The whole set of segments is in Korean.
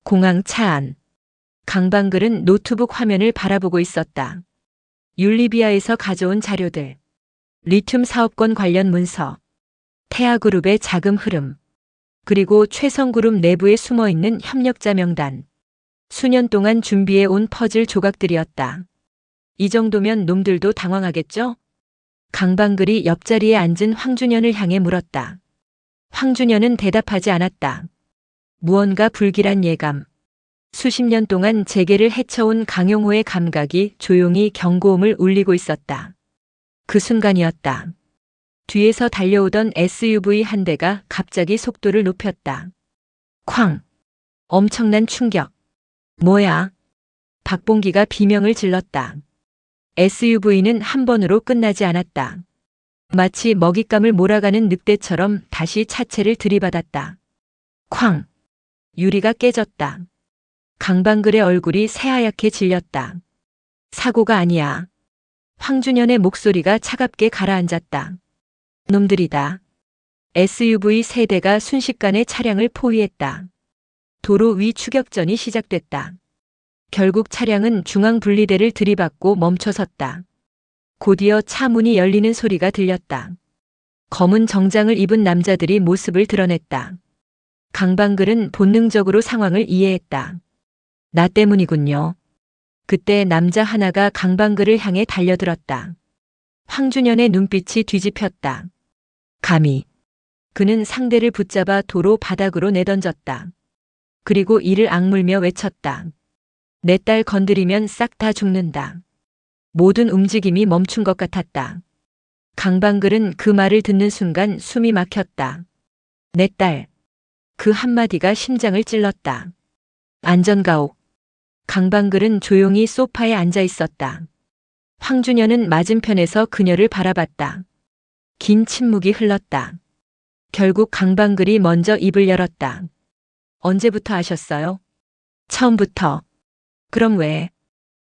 공항 차 안. 강방글은 노트북 화면을 바라보고 있었다. 율리비아에서 가져온 자료들. 리튬 사업권 관련 문서. 태아그룹의 자금 흐름. 그리고 최성그룹 내부에 숨어있는 협력자 명단. 수년 동안 준비해온 퍼즐 조각들이었다. 이 정도면 놈들도 당황하겠죠? 강방글이 옆자리에 앉은 황준현을 향해 물었다. 황준현은 대답하지 않았다. 무언가 불길한 예감. 수십 년 동안 재계를 헤쳐온 강용호의 감각이 조용히 경고음을 울리고 있었다. 그 순간이었다. 뒤에서 달려오던 SUV 한 대가 갑자기 속도를 높였다. 쾅! 엄청난 충격. 뭐야? 박봉기가 비명을 질렀다. SUV는 한 번으로 끝나지 않았다. 마치 먹잇감을 몰아가는 늑대처럼 다시 차체를 들이받았다. 쾅! 유리가 깨졌다. 강방글의 얼굴이 새하얗게 질렸다. 사고가 아니야. 황준현의 목소리가 차갑게 가라앉았다. 놈들이다. SUV 세 대가 순식간에 차량을 포위했다. 도로 위 추격전이 시작됐다. 결국 차량은 중앙 분리대를 들이받고 멈춰섰다. 곧이어 차 문이 열리는 소리가 들렸다. 검은 정장을 입은 남자들이 모습을 드러냈다. 강방글은 본능적으로 상황을 이해했다. 나 때문이군요. 그때 남자 하나가 강방글을 향해 달려들었다. 황준현의 눈빛이 뒤집혔다. 감히. 그는 상대를 붙잡아 도로 바닥으로 내던졌다. 그리고 이를 악물며 외쳤다. 내 딸 건드리면 싹 다 죽는다. 모든 움직임이 멈춘 것 같았다. 강방글은 그 말을 듣는 순간 숨이 막혔다. 내 딸. 그 한마디가 심장을 찔렀다. 안전가옥. 강방글은 조용히 소파에 앉아 있었다. 황준현은 맞은편에서 그녀를 바라봤다. 긴 침묵이 흘렀다. 결국 강방글이 먼저 입을 열었다. 언제부터 아셨어요? 처음부터. 그럼 왜?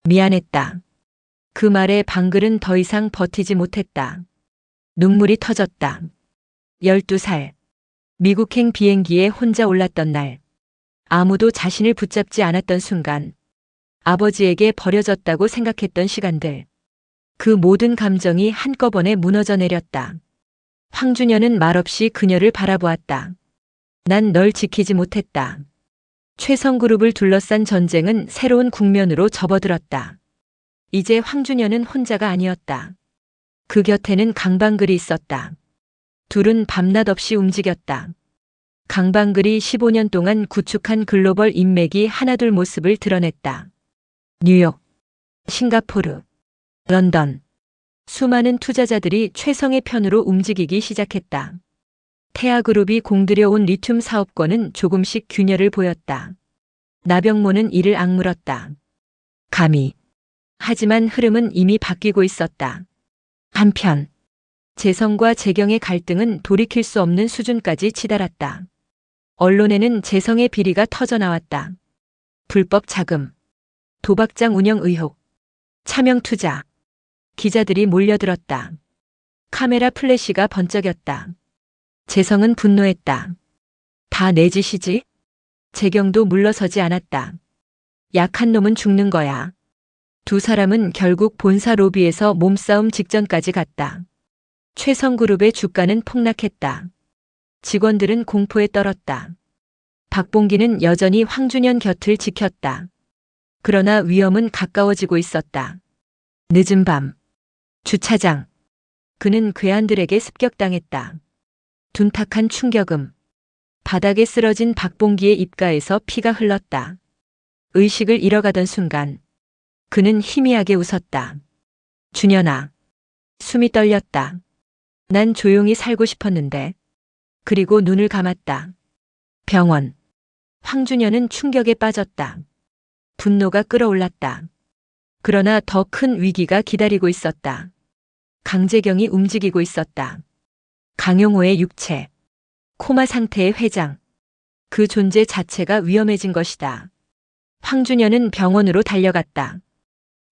미안했다. 그 말에 방글은 더 이상 버티지 못했다. 눈물이 터졌다. 12살. 미국행 비행기에 혼자 올랐던 날. 아무도 자신을 붙잡지 않았던 순간. 아버지에게 버려졌다고 생각했던 시간들. 그 모든 감정이 한꺼번에 무너져 내렸다. 황준현은 말없이 그녀를 바라보았다. 난 널 지키지 못했다. 최성그룹을 둘러싼 전쟁은 새로운 국면으로 접어들었다. 이제 황준현은 혼자가 아니었다. 그 곁에는 강방글이 있었다. 둘은 밤낮 없이 움직였다. 강방글이 15년 동안 구축한 글로벌 인맥이 하나둘 모습을 드러냈다. 뉴욕, 싱가포르, 런던. 수많은 투자자들이 최성의 편으로 움직이기 시작했다. 태아그룹이 공들여온 리튬 사업권은 조금씩 균열을 보였다. 나병모는 이를 악물었다. 감히. 하지만 흐름은 이미 바뀌고 있었다. 한편 재성과 재경의 갈등은 돌이킬 수 없는 수준까지 치달았다. 언론에는 재성의 비리가 터져나왔다. 불법 자금, 도박장 운영 의혹, 차명 투자. 기자들이 몰려들었다. 카메라 플래시가 번쩍였다. 재성은 분노했다. 다 내 짓이지? 재경도 물러서지 않았다. 약한 놈은 죽는 거야. 두 사람은 결국 본사 로비에서 몸싸움 직전까지 갔다. 최성그룹의 주가는 폭락했다. 직원들은 공포에 떨었다. 박봉기는 여전히 황준현 곁을 지켰다. 그러나 위험은 가까워지고 있었다. 늦은 밤. 주차장. 그는 괴한들에게 습격당했다. 둔탁한 충격음. 바닥에 쓰러진 박봉기의 입가에서 피가 흘렀다. 의식을 잃어가던 순간 그는 희미하게 웃었다. 준현아. 숨이 떨렸다. 난 조용히 살고 싶었는데. 그리고 눈을 감았다. 병원. 황준현은 충격에 빠졌다. 분노가 끓어올랐다. 그러나 더 큰 위기가 기다리고 있었다. 강재경이 움직이고 있었다. 강용호의 육체. 코마 상태의 회장. 그 존재 자체가 위험해진 것이다. 황준현은 병원으로 달려갔다.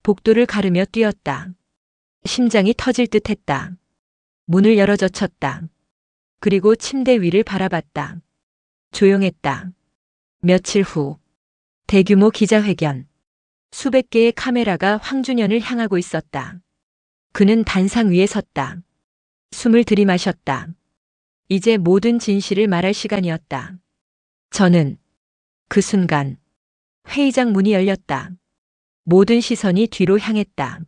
복도를 가르며 뛰었다. 심장이 터질 듯 했다. 문을 열어 젖혔다. 그리고 침대 위를 바라봤다. 조용했다. 며칠 후 대규모 기자회견. 수백 개의 카메라가 황준현을 향하고 있었다. 그는 단상 위에 섰다. 숨을 들이마셨다. 이제 모든 진실을 말할 시간이었다. 저는 그 순간 회의장 문이 열렸다. 모든 시선이 뒤로 향했다.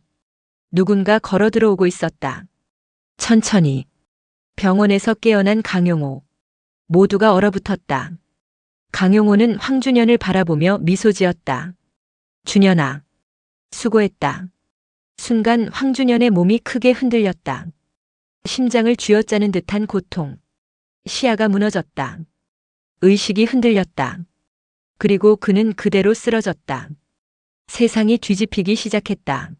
누군가 걸어 들어오고 있었다. 천천히. 병원에서 깨어난 강용호. 모두가 얼어붙었다. 강용호는 황준현을 바라보며 미소 지었다. 준현아. 수고했다. 순간 황준현의 몸이 크게 흔들렸다. 심장을 쥐어짜는 듯한 고통. 시야가 무너졌다. 의식이 흔들렸다. 그리고 그는 그대로 쓰러졌다. 세상이 뒤집히기 시작했다.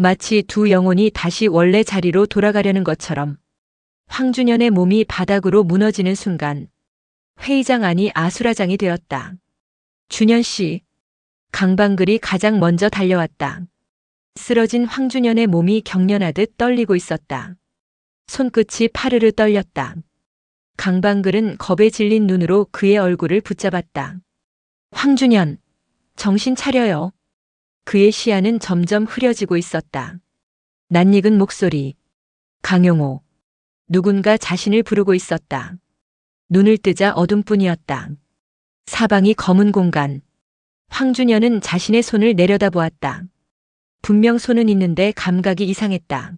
마치 두 영혼이 다시 원래 자리로 돌아가려는 것처럼 황준현의 몸이 바닥으로 무너지는 순간 회의장 안이 아수라장이 되었다. 준현 씨. 강방글이 가장 먼저 달려왔다. 쓰러진 황준현의 몸이 경련하듯 떨리고 있었다. 손끝이 파르르 떨렸다. 강방글은 겁에 질린 눈으로 그의 얼굴을 붙잡았다. 황준현, 정신 차려요. 그의 시야는 점점 흐려지고 있었다. 낯익은 목소리. 강용호. 누군가 자신을 부르고 있었다. 눈을 뜨자 어둠뿐이었다. 사방이 검은 공간. 황준현은 자신의 손을 내려다보았다. 분명 손은 있는데 감각이 이상했다.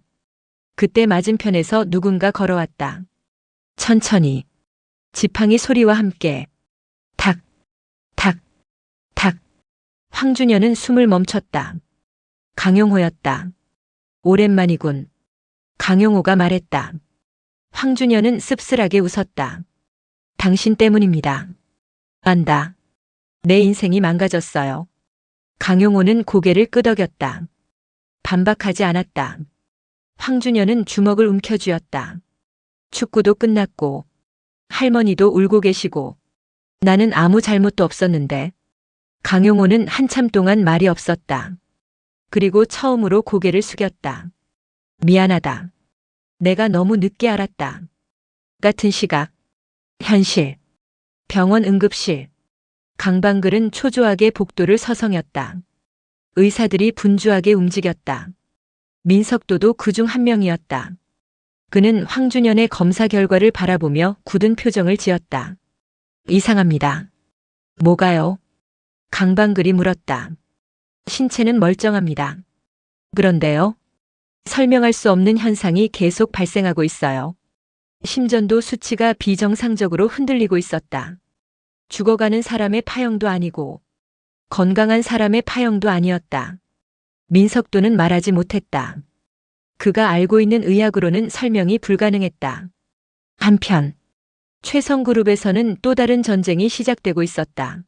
그때 맞은편에서 누군가 걸어왔다. 천천히. 지팡이 소리와 함께. 탁, 탁, 탁. 황준현은 숨을 멈췄다. 강용호였다. 오랜만이군. 강용호가 말했다. 황준현은 씁쓸하게 웃었다. 당신 때문입니다. 안다. 내 인생이 망가졌어요. 강용호는 고개를 끄덕였다. 반박하지 않았다. 황준현은 주먹을 움켜쥐었다. 축구도 끝났고 할머니도 울고 계시고 나는 아무 잘못도 없었는데. 강용호는 한참 동안 말이 없었다. 그리고 처음으로 고개를 숙였다. 미안하다. 내가 너무 늦게 알았다. 같은 시각. 현실. 병원 응급실. 강방글은 초조하게 복도를 서성였다. 의사들이 분주하게 움직였다. 민석도도 그중 한 명이었다. 그는 황준현의 검사 결과를 바라보며 굳은 표정을 지었다. 이상합니다. 뭐가요? 강방글이 물었다. 신체는 멀쩡합니다. 그런데요? 설명할 수 없는 현상이 계속 발생하고 있어요. 심전도 수치가 비정상적으로 흔들리고 있었다. 죽어가는 사람의 파형도 아니고 건강한 사람의 파형도 아니었다. 민석도는 말하지 못했다. 그가 알고 있는 의학으로는 설명이 불가능했다. 한편 최성그룹에서는 또 다른 전쟁이 시작되고 있었다.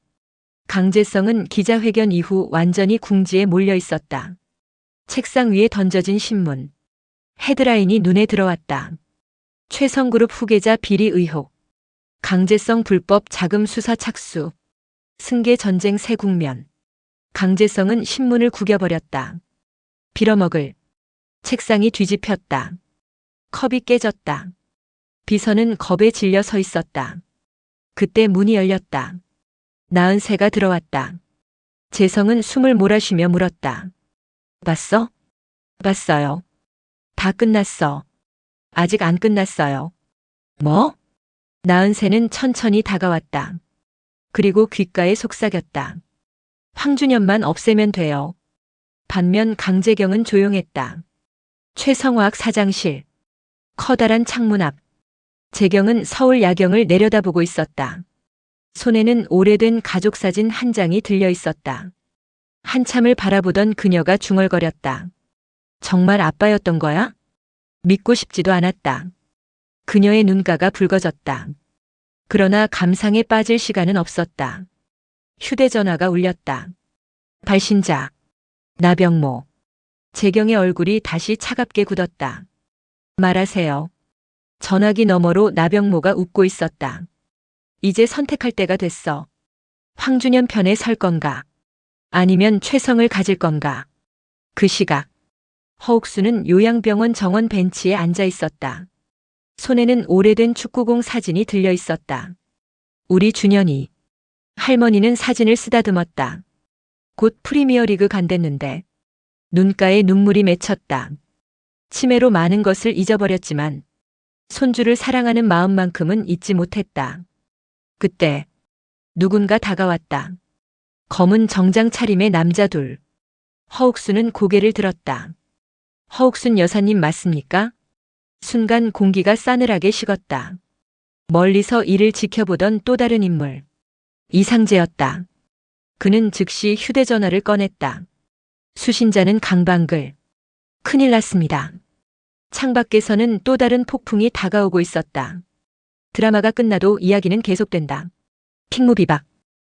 강재성은 기자회견 이후 완전히 궁지에 몰려 있었다. 책상 위에 던져진 신문. 헤드라인이 눈에 들어왔다. 최성그룹 후계자 비리 의혹. 강재성 불법 자금 수사 착수. 승계 전쟁 새 국면. 강재성은 신문을 구겨버렸다. 빌어먹을. 책상이 뒤집혔다. 컵이 깨졌다. 비서는 겁에 질려 서 있었다. 그때 문이 열렸다. 나은새가 들어왔다. 재성은 숨을 몰아쉬며 물었다. 봤어? 봤어요. 다 끝났어. 아직 안 끝났어요. 뭐? 나은새는 천천히 다가왔다. 그리고 귓가에 속삭였다. 황준현만 없애면 돼요. 반면 강재경은 조용했다. 최성화학 사장실. 커다란 창문 앞. 재경은 서울 야경을 내려다보고 있었다. 손에는 오래된 가족사진 한 장이 들려 있었다. 한참을 바라보던 그녀가 중얼거렸다. 정말 아빠였던 거야? 믿고 싶지도 않았다. 그녀의 눈가가 붉어졌다. 그러나 감상에 빠질 시간은 없었다. 휴대전화가 울렸다. 발신자. 나병모. 재경의 얼굴이 다시 차갑게 굳었다. 말하세요. 전화기 너머로 나병모가 웃고 있었다. 이제 선택할 때가 됐어. 황준현 편에 설 건가? 아니면 최성을 가질 건가? 그 시각. 허옥수는 요양병원 정원 벤치에 앉아 있었다. 손에는 오래된 축구공 사진이 들려 있었다. 우리 준현이. 할머니는 사진을 쓰다듬었다. 곧 프리미어리그 간댔는데 눈가에 눈물이 맺혔다. 치매로 많은 것을 잊어버렸지만 손주를 사랑하는 마음만큼은 잊지 못했다. 그때 누군가 다가왔다. 검은 정장 차림의 남자 둘. 허옥순은 고개를 들었다. 허옥순 여사님 맞습니까? 순간 공기가 싸늘하게 식었다. 멀리서 이를 지켜보던 또 다른 인물. 이상재였다. 그는 즉시 휴대전화를 꺼냈다. 수신자는 강방글. 큰일 났습니다. 창밖에서는 또 다른 폭풍이 다가오고 있었다. 드라마가 끝나도 이야기는 계속된다. 킹무비박.